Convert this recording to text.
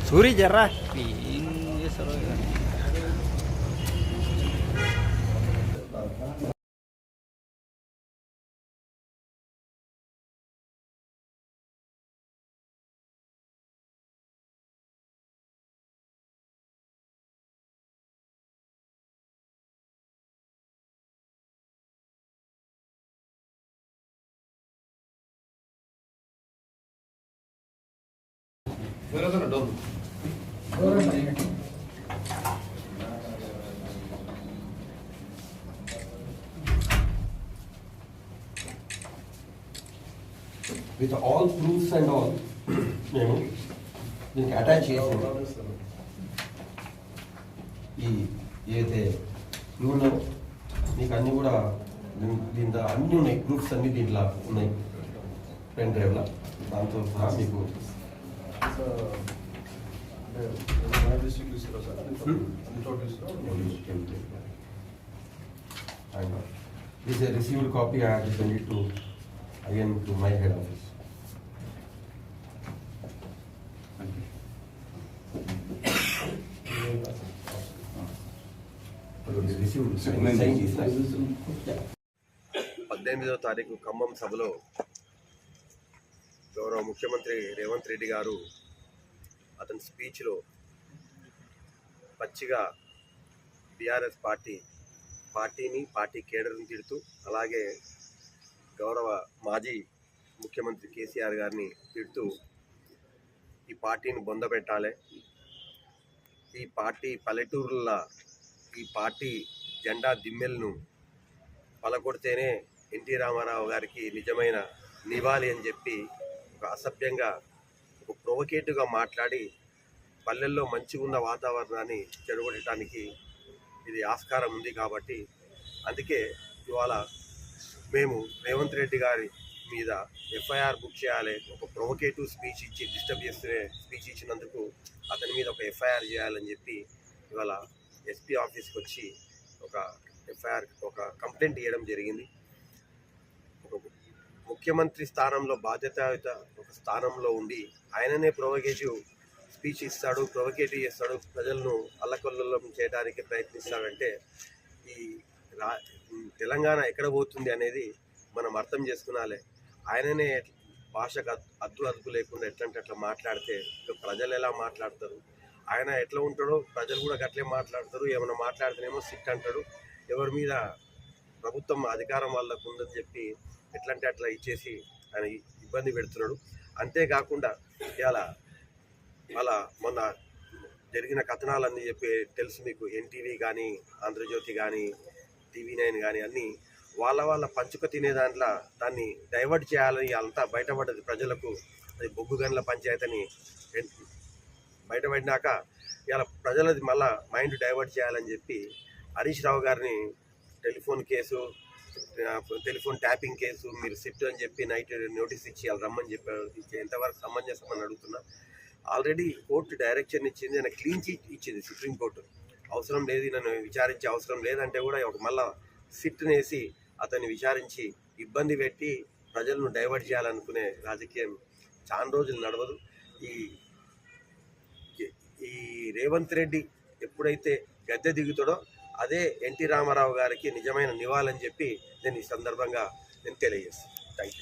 సూరి జర్రా ఏం చేస్తారో. With all proofs and all, నేను దీనికి అటాచ్ చేసాను. ఈ ఏదైతే ఉన్నాయో మీకు అన్నీ కూడా దీంట్లో అన్నీ ఉన్నాయి, ప్రూఫ్స్ అన్నీ దీంట్లో ఉన్నాయి పెన్ డ్రైవ్లో. దాంతో సహా మీకు this is a received copy. I have to send it to again to my head office. Received. 18వ తారీఖు ఖమ్మం సభలో గౌరవ ముఖ్యమంత్రి రేవంత్ రెడ్డి గారు అతని స్పీచ్లో పచ్చిగా బీఆర్ఎస్ పార్టీని పార్టీ కేడర్ని తిడుతూ, అలాగే గౌరవ మాజీ ముఖ్యమంత్రి కేసీఆర్ గారిని తిడుతూ ఈ పార్టీని బొందబెట్టాలి, ఈ పార్టీ పల్లెటూరుల ఈ పార్టీ జెండా దిమ్మెలను పలకొడితేనే ఎన్టీ రామారావు గారికి నిజమైన నివాళి అని చెప్పి ఒక అసభ్యంగా ఒక ప్రొవకేటివ్గా మాట్లాడి పల్లెల్లో మంచిగా ఉన్న వాతావరణాన్ని చెడగొట్టడానికి ఇది ఆస్కారం ఉంది. కాబట్టి అందుకే ఇవాళ మేము రేవంత్ రెడ్డి గారి మీద ఎఫ్ఐఆర్ బుక్ చేయాలి, ఒక ప్రొవకేటివ్ స్పీచ్ ఇచ్చి డిస్టర్బ్ చేస్తే స్పీచ్ ఇచ్చినందుకు అతని మీద ఒక ఎఫ్ఐఆర్ చేయాలని చెప్పి ఇవాళ ఎస్పీ ఆఫీస్కి వచ్చి ఒక ఎఫ్ఐఆర్ ఒక కంప్లైంట్ ఇవ్వడం జరిగింది. ఒక ముఖ్యమంత్రి స్థానంలో బాధ్యతాయుత ఒక స్థానంలో ఉండి ఆయననే ప్రొవకేటివ్ స్పీచ్ ఇస్తాడు, ప్రొవకేటివ్ చేస్తాడు, ప్రజలను అల్లకల్లోలం చేయడానికి ప్రయత్నిస్తాడంటే ఈ తెలంగాణ ఎక్కడ పోతుంది అనేది మనం అర్థం చేసుకునాలి. ఆయననే భాషకు అదుపు లేకుండా ఎట్లంటే అట్లా మాట్లాడితే ప్రజలు ఎలా మాట్లాడతారు, ఆయన ఎట్లా ఉంటాడో ప్రజలు కూడా అట్లే మాట్లాడతారు. ఏమైనా మాట్లాడితేనేమో సిట్ అంటాడు, ఎవరి మీద ప్రభుత్వం అధికారం వాళ్ళకు ఉందని చెప్పి ఎట్లంటే అట్లా ఇచ్చేసి ఆయన ఇబ్బంది పెడుతున్నాడు. అంతేకాకుండా ఇలా అలా మొన్న జరిగిన కథనాలన్నీ చెప్పి తెలుసు మీకు, ఎన్టీవీ కానీ ఆంధ్రజ్యోతి కానీ TV9 కానీ అన్నీ వాళ్ళ పంచుక తినే దాంట్లో దాన్ని డైవర్ట్ చేయాలని అంతా బయటపడ్డది ప్రజలకు. అది బొగ్గు గనుల పంచాయతీ అని బయటపడినాక ఇలా ప్రజలది మళ్ళా మైండ్ డైవర్ట్ చేయాలని చెప్పి హరీష్ రావు గారిని టెలిఫోన్ ట్యాపింగ్ కేసు మీరు సిట్ అని చెప్పి నైట్ నోటీస్ ఇచ్చి వాళ్ళు రమ్మని చెప్పారు. ఎంతవరకు సమంజసమని అడుగుతున్నా. ఆల్రెడీ కోర్టు డైరెక్షన్ ఇచ్చింది, ఆయన క్లీన్ చిట్ ఇచ్చింది సుప్రీంకోర్టు. అవసరం లేదు, నన్ను విచారించే అవసరం లేదంటే కూడా ఒక మళ్ళా సిట్ని వేసి అతన్ని విచారించి ఇబ్బంది పెట్టి ప్రజలను డైవర్ట్ చేయాలనుకునే రాజకీయం చాలా రోజులు నడవదు. ఈ రేవంత్ రెడ్డి ఎప్పుడైతే గద్దె దిగుతాడో అదే ఎన్టీ రామారావు గారికి నిజమైన నివాళని చెప్పి నేను ఈ సందర్భంగా నేను తెలియజేస్తాను. Thank you.